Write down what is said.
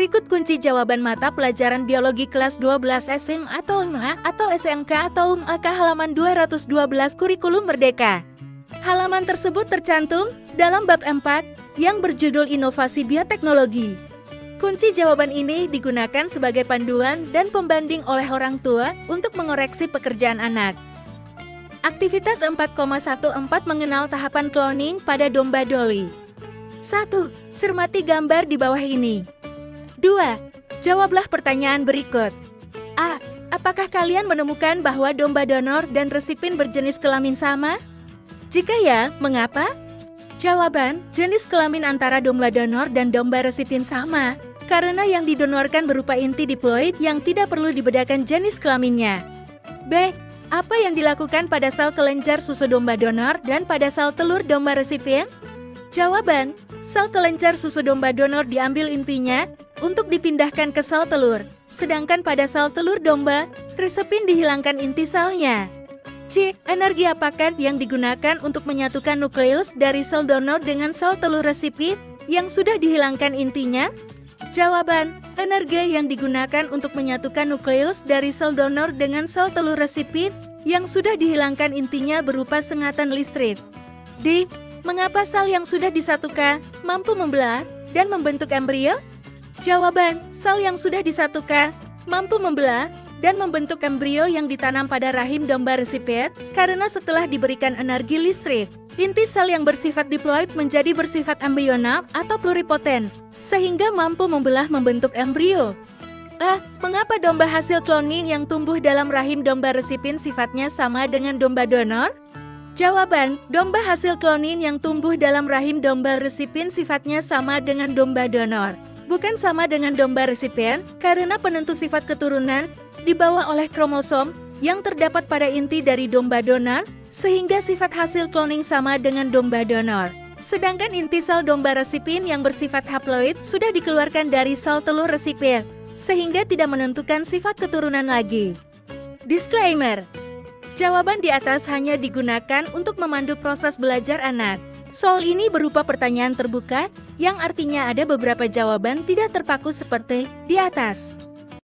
Berikut kunci jawaban mata pelajaran biologi kelas 12 SM atau MA atau SMK atau MAK halaman 212 kurikulum merdeka. Halaman tersebut tercantum dalam bab 4 yang berjudul Inovasi Bioteknologi. Kunci jawaban ini digunakan sebagai panduan dan pembanding oleh orang tua untuk mengoreksi pekerjaan anak. Aktivitas 4,14 mengenal tahapan cloning pada domba Dolly. 1. Cermati gambar di bawah ini. 2. Jawablah pertanyaan berikut. A. Apakah kalian menemukan bahwa domba donor dan resipien berjenis kelamin sama? Jika ya, mengapa? Jawaban, jenis kelamin antara domba donor dan domba resipien sama, karena yang didonorkan berupa inti diploid yang tidak perlu dibedakan jenis kelaminnya. B. Apa yang dilakukan pada sel kelenjar susu domba donor dan pada sel telur domba resipien? Jawaban, sel kelenjar susu domba donor diambil intinya untuk dipindahkan ke sel telur, sedangkan pada sel telur domba, resipien dihilangkan inti selnya. C. Energi apakah yang digunakan untuk menyatukan nukleus dari sel donor dengan sel telur resipien yang sudah dihilangkan intinya? Jawaban, energi yang digunakan untuk menyatukan nukleus dari sel donor dengan sel telur resipien yang sudah dihilangkan intinya berupa sengatan listrik. D. Mengapa sel yang sudah disatukan mampu membelah dan membentuk embrio? Jawaban, sel yang sudah disatukan mampu membelah dan membentuk embrio yang ditanam pada rahim domba resipien karena setelah diberikan energi listrik, inti sel yang bersifat diploid menjadi bersifat embrional atau pluripoten, sehingga mampu membelah membentuk embrio. Mengapa domba hasil cloning yang tumbuh dalam rahim domba resipien sifatnya sama dengan domba donor? Jawaban, domba hasil cloning yang tumbuh dalam rahim domba resipien sifatnya sama dengan domba donor, bukan sama dengan domba resipien, karena penentu sifat keturunan dibawa oleh kromosom yang terdapat pada inti dari domba donor, sehingga sifat hasil cloning sama dengan domba donor. Sedangkan inti sel domba resipien yang bersifat haploid sudah dikeluarkan dari sel telur resipien, sehingga tidak menentukan sifat keturunan lagi. Disclaimer: jawaban di atas hanya digunakan untuk memandu proses belajar anak. Soal ini berupa pertanyaan terbuka, yang artinya ada beberapa jawaban tidak terpaku seperti di atas.